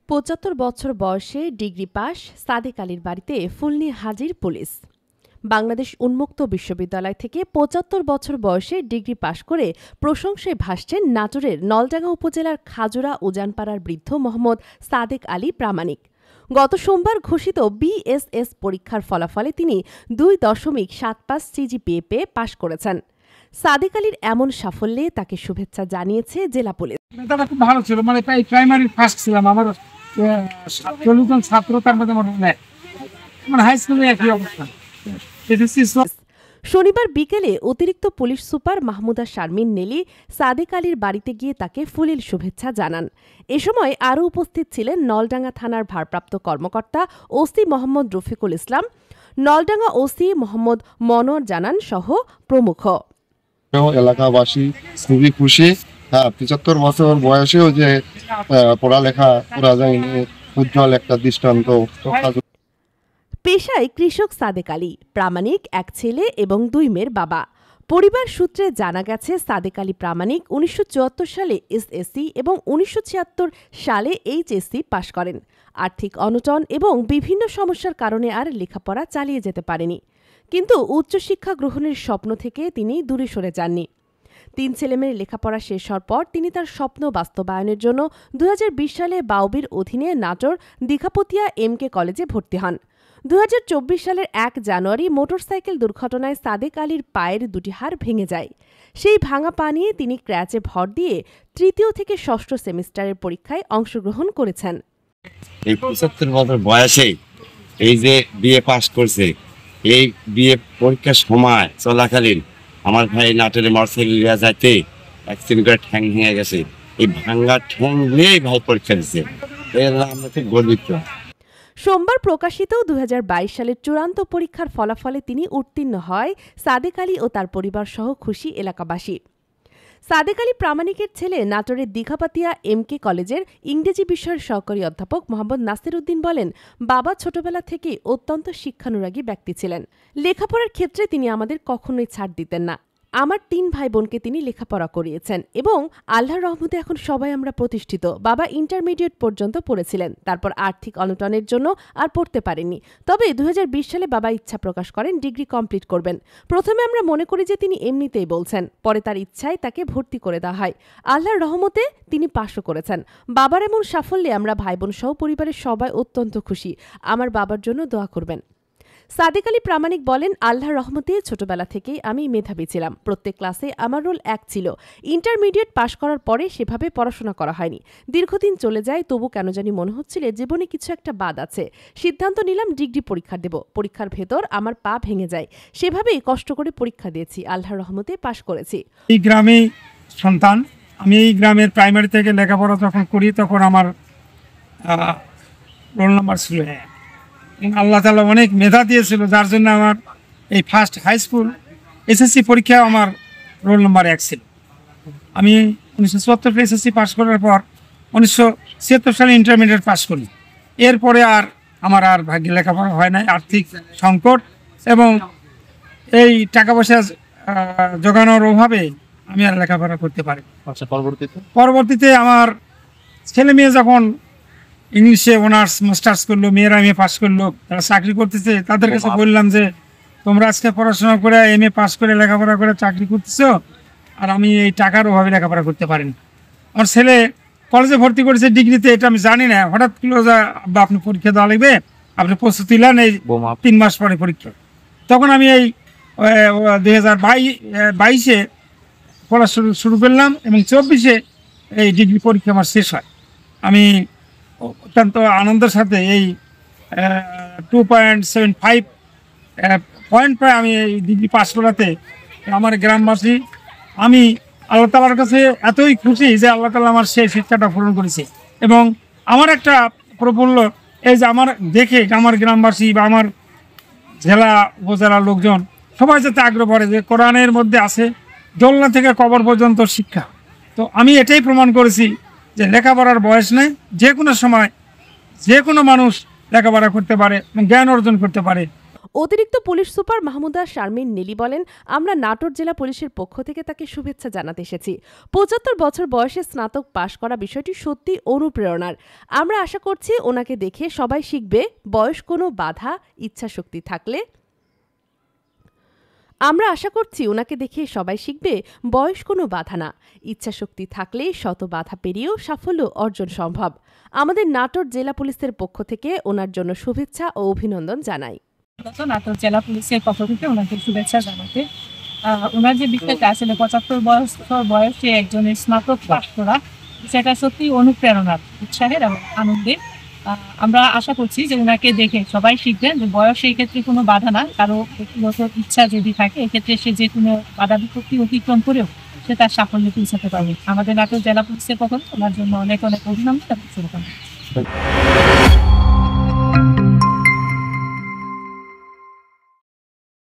৭৫ বছর বয়সে degree pass Sadek আলীর বাড়িতে ফুল নিয়ে হাজির পুলিশ। বাংলাদেশ উন্মুক্ত বিশ্ববিদ্যালয় থেকে ৭৫ বছর বয়সে ডিগ্রি পাশ করে প্রশংসায় ভাসছেন নাটোরের নলডাঙ্গা উপজেলার খাজুরা উজানপাড়ার বৃদ্ধ মোহাম্মদ সাদেক আলী প্রামাণিক। গত সোমবার ঘোষিত বিএসএস পরীক্ষার ফলাফলে তিনি 2.75 সিজিপিএ পেয়ে পাশ করেছেন। সাদেক আলীর এমন সাফল্যে তাকে শুভেচ্ছা জানিয়েছে জেলা পুলিশ। মেধাটা খুব ভালো ছিল, মানে প্রাইমারি ফার্স্ট ছিলাম। আমার 40 জন ছাত্র, তার মধ্যে আমার হাই স্কুলে একই অবস্থা। শনিবার বিকেলে অতিরিক্ত পুলিশ সুপার মাহমুদা শারমিন নেলি সাদেক আলীর বাড়িতে গিয়ে তাকে ফুলেল শুভেচ্ছা জানান। এ সময় আরও উপস্থিত ছিলেন নলডাঙ্গা থানার ভারপ্রাপ্ত কর্মকর্তা ওসি মোহাম্মদ রফিকুল ইসলাম, নলডাঙ্গা ওসি মোহাম্মদ মনোয়ার জানান সহ প্রমুখ। এলাকাবাসী খুবই খুশি। ৭৫ বছর বয়সেও যে পড়ালেখা করা যায়নি, উজ্জ্বল একটা দৃষ্টান্ত। পেশায় কৃষক সাদেক আলী প্রামাণিক এক ছেলে এবং 2 মেয়ের বাবা। পরিবার সূত্রে জানা গেছে সাদেক আলী প্রামাণিক 1974 সালে এসএসসি এবং 1976 সালে এইচএসসি পাশ করেন। আর্থিক অনটন এবং বিভিন্ন সমস্যার কারণে আর লেখাপড়া চালিয়ে যেতে পারেনি, কিন্তু উচ্চশিক্ষা গ্রহণের স্বপ্ন থেকে তিনি দূরে সরে যাননি। 3 ছেলেমেয়ের লেখাপড়া শেষ হওয়ার পর তিনি তার স্বপ্ন বাস্তবায়নের জন্য 2020 সালে বাউবির অধীনে নাটোর দীঘাপতিয়া এমকে কলেজে ভর্তি হন। 2024 সালের 1 জানুয়ারি মোটরসাইকেল দুর্ঘটনায় সাদেক আলীর পায়ের 2টি হাড় ভেঙে যায়। সেই ভাঙা পা নিয়ে তিনি ক্র্যাচে ভর দিয়ে 3য় থেকে 6ষ্ঠ সেমিস্টারের পরীক্ষায় অংশগ্রহণ করেছেন। এই 75 বছর বয়সে এই যে বিএ পাস করছে, এই বিএ পরীক্ষার সময় চলাকালীন আমার ভাই নাটোরে মোটরসাইকেল নিয়ে যাইতে অ্যাক্সিডেন্ট করে ঠ্যাং ভেঙে গেছে। এই ভাঙা ঠ্যাং নিয়েই ভাই পরীক্ষা দিচ্ছে। আমরা খুব গর্বিত। সোমবার প্রকাশিত 2022 সালের চূড়ান্ত পরীক্ষার ফলাফলে তিনি উত্তীর্ণ হয় সাদেক আলী ও তার পরিবার সহ খুশি এলাকাবাসী। সাদেক আলী প্রামাণিকের ছেলে নাটোরের দীঘাপাতিয়া এমকে কলেজের ইংরেজি বিষয়ের সহকারী অধ্যাপক মোহাম্মদ নাসির উদ্দিন বলেন, বাবা ছোটবেলা থেকেই অত্যন্ত শিক্ষানুরাগী ব্যক্তি ছিলেন। লেখাপড়ার ক্ষেত্রে তিনি আমাদের কখনোই ছাড় দিতেন না। আমার 3 ভাই বোনকে তিনি লেখাপড়া করিয়েছেন এবং আল্লাহর রহমতে এখন সবাই আমরা প্রতিষ্ঠিত। বাবা ইন্টারমিডিয়েট পর্যন্ত পড়েছিলেন, তারপর আর্থিক অনটনের জন্য আর পড়তে পারেননি। তবে 2020 সালে বাবা ইচ্ছা প্রকাশ করেন ডিগ্রি কমপ্লিট করবেন। প্রথমে আমরা মনে করি যে তিনি এমনিতেই বলছেন, পরে তার ইচ্ছায় তাকে ভর্তি করে দেওয়া হয়। আল্লাহর রহমতে তিনি পাশও করেছেন। বাবার এমন সাফল্যে আমরা ভাই বোন সহ পরিবারের সবাই অত্যন্ত খুশি। আমার বাবার জন্য দোয়া করবেন। সাদেক আলী প্রামাণিক বলেন, আল্লাহর রহমতে ছোটবেলা থেকেই আমি মেধাবী ছিলাম। প্রত্যেক ক্লাসে আমার রোল 1 ছিল। ইন্টারমিডিয়েট পাশ করার পরে সেভাবে পড়াশোনা করা হয়নি। দীর্ঘদিন চলে যায়, তবু কেন জানি মনে হচ্ছিল জীবনে কিছু একটা বাদ আছে। সিদ্ধান্ত নিলাম ডিগ্রি পরীক্ষা দেব। পরীক্ষার ভেতর আমার পা ভেঙে যায়। সেভাবেই কষ্ট করে পরীক্ষা দিয়েছি, আল্লাহর রহমতে পাশ করেছি। এই গ্রামে সন্তান আমি। এই গ্রামের প্রাইমারি থেকে লেখাপড়া যখন করি তখন আমার রোল নাম্বার ছিল 1। আল্লাহ তাআলা অনেক মেধা দিয়েছিল, যার জন্য আমার এই ফার্স্ট হাই স্কুল এসএসসি পরীক্ষায় আমার রোল নাম্বার 1 ছিল। আমি 1974 এসএসসি পাস করার পর 1976 সালে ইন্টারমিডিয়েট পাস করি। এরপরে আর আমার ভাগ্যে লেখাপড়া হয় নাই। আর্থিক সংকট এবং এই টাকা পয়সা জোগানোর অভাবে আমি আর লেখাপড়া করতে পারি। পরবর্তীতে আমার ছেলে মেয়ে যখন ইংলিশে অনার্স মাস্টার্স করলো, মেয়েরা এমএ পাস করলো, তারা চাকরি করতেছে, তাদের কাছে বললাম যে তোমরা আজকে পড়াশোনা করে এমএ পাস করে লেখাপড়া করে চাকরি করতেছো, আর আমি এই টাকার অভাবে লেখাপড়া করতে পারিনি। আমার ছেলে কলেজে ভর্তি করেছে ডিগ্রিতে, এটা আমি জানি না। হঠাৎ করলো যে আব্বা আপনি পরীক্ষা দেওয়া লাগবে, আপনি প্রস্তুতি নেন, এই 3 মাস পরে পরীক্ষা। তখন আমি এই 2022-এ পড়া শুরু করলাম এবং 24-এ এই ডিগ্রি পরীক্ষা আমার শেষ হয়। আমি অত্যন্ত আনন্দের সাথে এই 2.75 পয়েন্ট পাই আমি এই ডিগ্রি পাস করাতে আমার গ্রামবাসী, আমি আল্লাহ তাআলার কাছে এতই খুশি যে আল্লাহ তাআলা আমার সেই শিক্ষাটা পূরণ করেছে। এবং আমার একটা প্রফুল্ল এই যে আমার দেখে আমার গ্রামবাসী বা আমার জেলা উপজেলার লোকজন সবাই যাতে আগ্রহ করে যে কোরআনের মধ্যে আছে দোলনা থেকে কবর পর্যন্ত শিক্ষা। তো আমি এটাই প্রমাণ করেছি যে লেখাপড়ার বয়স নেই, যে কোনো সময় যে কোনো মানুষ লেখাপড়া করতে পারে এবং জ্ঞান অর্জন করতে পারে। অতিরিক্ত পুলিশ সুপার মাহমুদা শারমিন নীলি বলেন, আমরা নাটোর জেলা পুলিশের পক্ষ থেকে তাকে শুভেচ্ছা জানাতে এসেছি। ৭৫ বছর বয়সে স্নাতক পাশ করা বিষয়টি সত্যি অনুপ্রেরণার। আমরা আশা করছি ওনাকে দেখে সবাই শিখবে বয়স কোনো বাধা, ইচ্ছাশক্তি থাকলে বয়স কোনো বাধা না, ইচ্ছাশক্তি থাকলে শত বাধা পেরিয়েও সাফল্য অর্জন সম্ভব। আমাদের নাটোর জেলা পুলিশের পক্ষ থেকে ওনার জন্য শুভেচ্ছা ও অভিনন্দন জানাই। নাটোর জেলা পুলিশের পক্ষ থেকে ওনাকে শুভেচ্ছা জানাতে, ওনার যে বিষয়টা আসলে ৭৫ বছর বয়সে একজনের স্নাতক পাশ করা, সেটা সত্যি অনুপ্রেরণার, উৎসাহের এবং আনন্দের। আমরা আশা করছি যে ওনাকে দেখে সবাই শিখবেন যে বয়স এই ক্ষেত্রে কোনো বাধা না, কারো ব্যক্তিগত ইচ্ছা যদি থাকে এক্ষেত্রে সে যে কোনো বাধা বিপত্তি অতিক্রম করেও সে তার সাফল্যে পৌঁছাতে পারবে। আমাদের নাটোর জেলা পুলিশের পক্ষ থেকে ওনার জন্য অনেক অনেক অভিনন্দন এবং শুভকামনা।